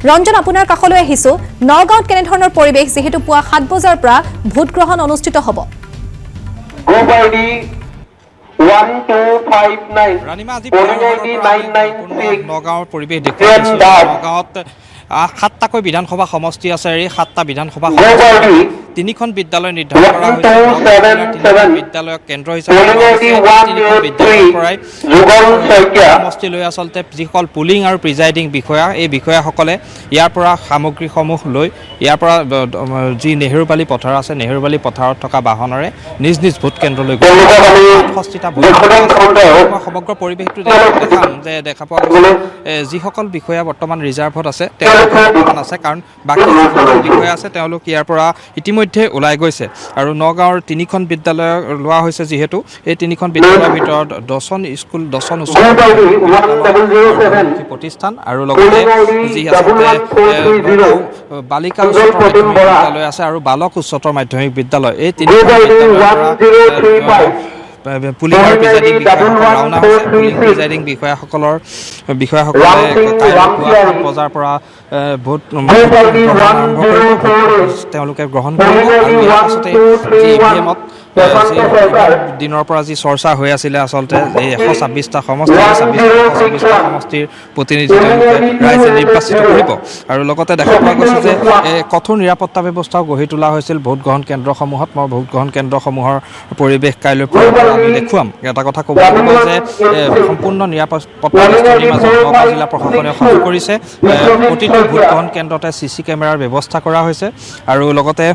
ৰঞ্জন আপোনাৰ কাষলৈ আহিছো নগাঁৱত কেনে ধৰণৰ পৰিবেশ যেহেতু পুৱা 7 বজাৰ পৰা ভোট গ্ৰহণ অনুষ্ঠিত হ'ব ৰাণীমা আজি নগাঁৱৰ পৰিৱেশ দেখুৱাইছো নগাঁৱত 7টাকৈ বিধানসভা সমষ্টি আছে এই 7টা বিধানসভা সমষ্টি 3খন বিদ্যালয় নিৰ্ধাৰণ কৰা হৈছে বিদ্যালয়ক কেন্দ্ৰ হিচাপে বিদ্যালয়ৰ পৰাই সমষ্টিলৈ আচলতে যিসকল পুলিং আৰু প্ৰিজাইডিং বিষয়া এই বিষয়াসকলে ইয়াৰ পৰা সামগ্ৰীসমূহ লৈ ইয়াৰ পৰা যি নেহেৰুবালি পথাৰ আছে নেহেৰুবালি পথাৰত থকা বাহনেৰে নিজ নিজ ভোট কেন্দ্ৰলৈ গৈ 68টা ভোট সমগ্ৰ পৰিৱেশটো দেখাম যে দেখা পোৱা গৈছে যিসকল বিষয়া বৰ্তমান ৰিজাৰ্ভত আছে আছে কাৰণ বাকী বিষয়া আছে তেওঁলোক ইয়াৰ পৰা ইতিমধ্যে ওলাই গৈছে আৰু নগাঁৱৰ 3খন বিদ্যালয় লোৱা হৈছে যিহেতু এই 3খন বিদ্যালয়ৰ ভিতৰত 10খন স্কুল 10খন উচ্চ প্ৰতিষ্ঠান আৰু লগতে যি আচলতে বালিকা উচ্চতৰ মাধ্যমিক বিদ্যালয় আছে আৰু বালক উচ্চতৰ মাধ্যমিক বিদ্যালয় এই 3খন বিদ্যালয়ৰ পুলিং আৰু প্ৰিজাইডিং ৰাওনা হৈছে পুলিং প্ৰিজাইডিং বিষয়াসকলে বজাৰ পৰা ভোট আৰম্ভ কৰিব তেওঁলোকে গ্ৰহণ কৰিব আৰু ইয়াৰ পাছতে যি ইভিএমত দিনৰ পৰা যি চৰ্চা হৈ আছিলে আচলতে এই 126টা সমষ্টি 126টা সমষ্টিৰ প্ৰতিনিধি তেওঁলোকে ৰাইজে নিৰ্বাচিত কৰিব আৰু লগতে দেখা পোৱা গৈছে যে কঠোৰ নিৰাপত্তা ব্যৱস্থাও গঢ়ি তোলা হৈছিল ভোট গ্ৰহণ কেন্দ্ৰসমূহত মই ভোট গ্ৰহণ কেন্দ্ৰসমূহৰ পৰিৱেশ কাইলৈ আমি দেখুৱাম এটা কথা ক'ব লাগিব যে সম্পূৰ্ণ নিৰাপত্তা ব্যৱস্থাৰ মাজত নগাঁও জিলা প্ৰশাসনে সহায় কৰিছে প্ৰতিটো ভোট গ্ৰহণ কেন্দ্ৰতে CC কেমেৰাৰ ব্যৱস্থা কৰা হৈছে আৰু লগতে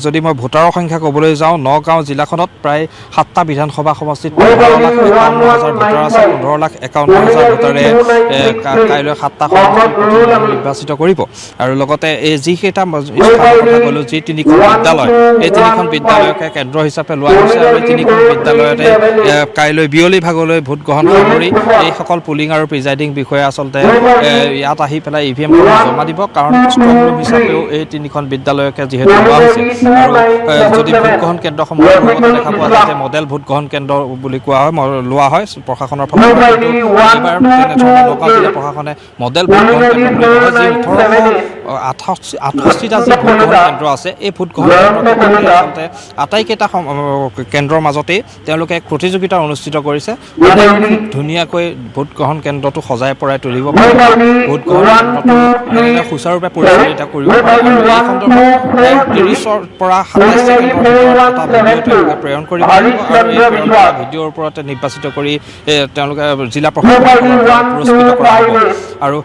যদি মই ভোটাৰৰ সংখ্যা ক'বলৈ যাওঁ নগাঁও জিলাখনত প্ৰায় 7টা বিধানসভা সমষ্টিত 15,51,000 ভোটাৰ আছে 15,51,000 ভোটাৰে কাইলৈ 7টা সমষ্টি নিৰ্বাচিত কৰিব আৰু লগতে এই যিকেইটা ক'লো যি 3খন বিদ্যালয় এই 3খন বিদ্যালয়কে কেন্দ্ৰ হিচাপে লোৱা হৈছে আৰু 3খন বিদ্যালয়তে কাইলৈ বিয়লি ভাগলৈ ভোট গ্ৰহণ কৰি এইসকল পুলিং আৰু প্ৰিজাইডিং বিষয়া আচলতে ইয়াত আহি পেলাই EVM জমা দিব কাৰণ ষ্ট্ৰং ৰুম হিচাপেও এই 3খন বিদ্যালয়কে যিহেতু লোৱা হৈছে আৰু যদি ভোট গ্ৰহণ কেন্দ্ৰসমূহ দেখা পোৱা যায় যে মডেল ভোট গ্ৰহণ কেন্দ্ৰ বুলি কোৱা হয় লোৱা হয় প্ৰশাসনৰ ফালৰ পৰা এইবাৰ নগাঁও জিলা প্ৰশাসনে মডেল ভোট গ্ৰহণ কেন্দ্ৰ যি 68টা যি ভোট গ্ৰহণ কেন্দ্ৰ আছে এই ভোট গ্ৰহণ কেন্দ্ৰ আচলতে আটাইকেইটা কেন্দ্ৰৰ মাজতেই তেওঁলোকে প্ৰতিযোগিতা অনুষ্ঠিত কৰিছে ধুনীয়াকৈ ভোট গ্ৰহণ কেন্দ্ৰটো সজাই পৰাই তুলিব পাৰে ভোট গ্ৰহণ কেন্দ্ৰটো সুচাৰুৰূপে পৰিচালিত কৰিব পাৰে আৰু এই সন্দৰ্ভত 30ৰ পৰা 27 ছেকেণ্ডৰ এটা ভিডিঅ' প্ৰেৰণ কৰিব লাগিব আৰু এই প্ৰেৰণ কৰা ভিডিঅ'ৰ ওপৰতে নিৰ্বাচিত কৰি তেওঁলোকে জিলা প্ৰশাসনৰ পুৰস্কৃত কৰা হ'ব আৰু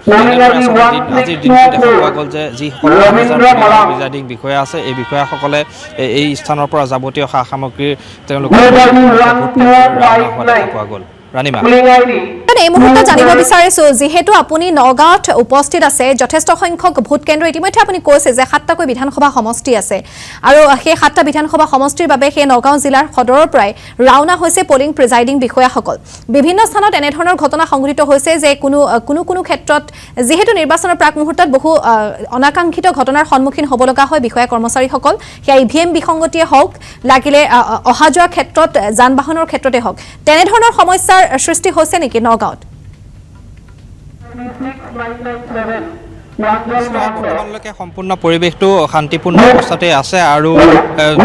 আজিৰ দিনটো দেখা পোৱা গ'ল যে যিসকল প্ৰিজাইডিং বিষয়া আছে এই বিষয়াসকলে এই স্থানৰ পৰা যাৱতীয় সা সামগ্ৰী তেওঁলোকে দেখা পোৱা গ'ল ৰাণীমা এই মুহূৰ্তত জানিব বিচাৰিছো যেহেতু আপুনি নগাঁৱত উপস্থিত আছে যথেষ্ট সংখ্যক ভোট কেন্দ্ৰ ইতিমধ্যে আপুনি কৈছে যে 7টাকৈ বিধানসভা সমষ্টি আছে আৰু সেই 7টা বিধানসভা সমষ্টিৰ বাবে সেই নগাঁও জিলাৰ সদৰৰ পৰাই ৰাওনা হৈছে পলিং প্ৰিজাইডিং বিষয়াসকল বিভিন্ন স্থানত এনে ধৰণৰ ঘটনা সংঘটিত হৈছে যে কোনো ক্ষেত্ৰত যেহেতু নিৰ্বাচনৰ প্ৰাক মুহূৰ্তত বহু অনাকাংক্ষিত ঘটনাৰ সন্মুখীন হ'ব লগা হয় বিষয়া কৰ্মচাৰীসকল সেয়া EVM বিসংগতিয়ে হওক লাগিলে অহা যোৱাৰ ক্ষেত্ৰত যান বাহনৰ ক্ষেত্ৰতে হওক তেনে ধৰণৰ সমস্যাৰ সৃষ্টি হৈছে নেকি নগাঁৱত বৰ্তমানলৈকে সম্পূৰ্ণ পৰিৱেশটো শান্তিপূৰ্ণ অৱস্থাতে আছে আৰু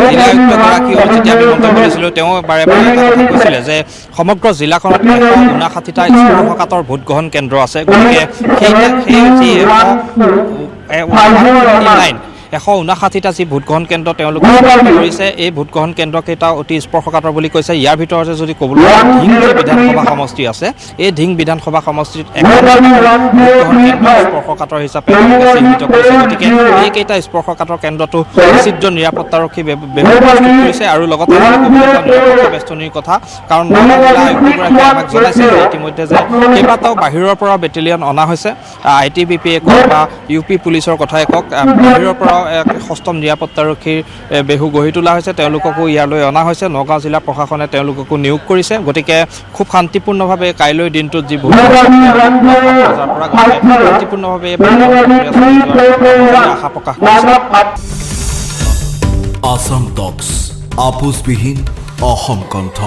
জিলা আয়ুক্তগৰাকীয়েও যেতিয়া আমি মন্তব্য কৰিছিলোঁ তেওঁ বাৰে বাৰে কৈছিলে যে সমগ্ৰ জিলাখনত 159টা স্পৰ্শকাতৰ ভোট গ্ৰহণ কেন্দ্ৰ আছে গতিকে সেই 159টা যি ভোটগ্ৰহণ কেন্দ্ৰ তেওঁলোকে কৰিছে এই ভোটগ্ৰহণ কেন্দ্ৰকেইটা অতি স্পৰ্শকাতৰ বুলি কৈছে ইয়াৰ ভিতৰতে যদি ক'বলৈ ঢিং যি বিধানসভা সমষ্টি আছে এই ঢিং বিধানসভা সমষ্টিত স্পৰ্শকাতৰ হিচাপে চিহ্নিত কৰিছে গতিকে এইকেইটা স্পৰ্শকাতৰ কেন্দ্ৰটো নিশ্চিত নিৰাপত্তাৰক্ষী প্ৰস্তুত কৰিছে আৰু লগতে নিৰাপত্তা বেষ্টনীৰ কথা কাৰণ জিলা আয়ুক্তগৰাকীয়ে আমাক জনাইছে ইতিমধ্যে যে কেইবাটাও বাহিৰৰ পৰা বেটেলিয়ন অনা হৈছে ITBP-য়ে কওক বা UP পুলিচৰ কথাই কওক বাহিৰৰ পৰা সষ্টম নিৰাপত্তাৰক্ষীৰ বেহু গঢ়ি তোলা হৈছে তেওঁলোককো ইয়ালৈ অনা হৈছে নগাঁও জিলা প্ৰশাসনে তেওঁলোককো নিয়োগ কৰিছে গতিকে খুব শান্তিপূৰ্ণভাৱে কাইলৈ দিনটোত যি ভোট শান্তিপূৰ্ণভাৱে আশা প্ৰকাশ কৰিছে আসাম টক্স আপোচবিহীন অসম কণ্ঠ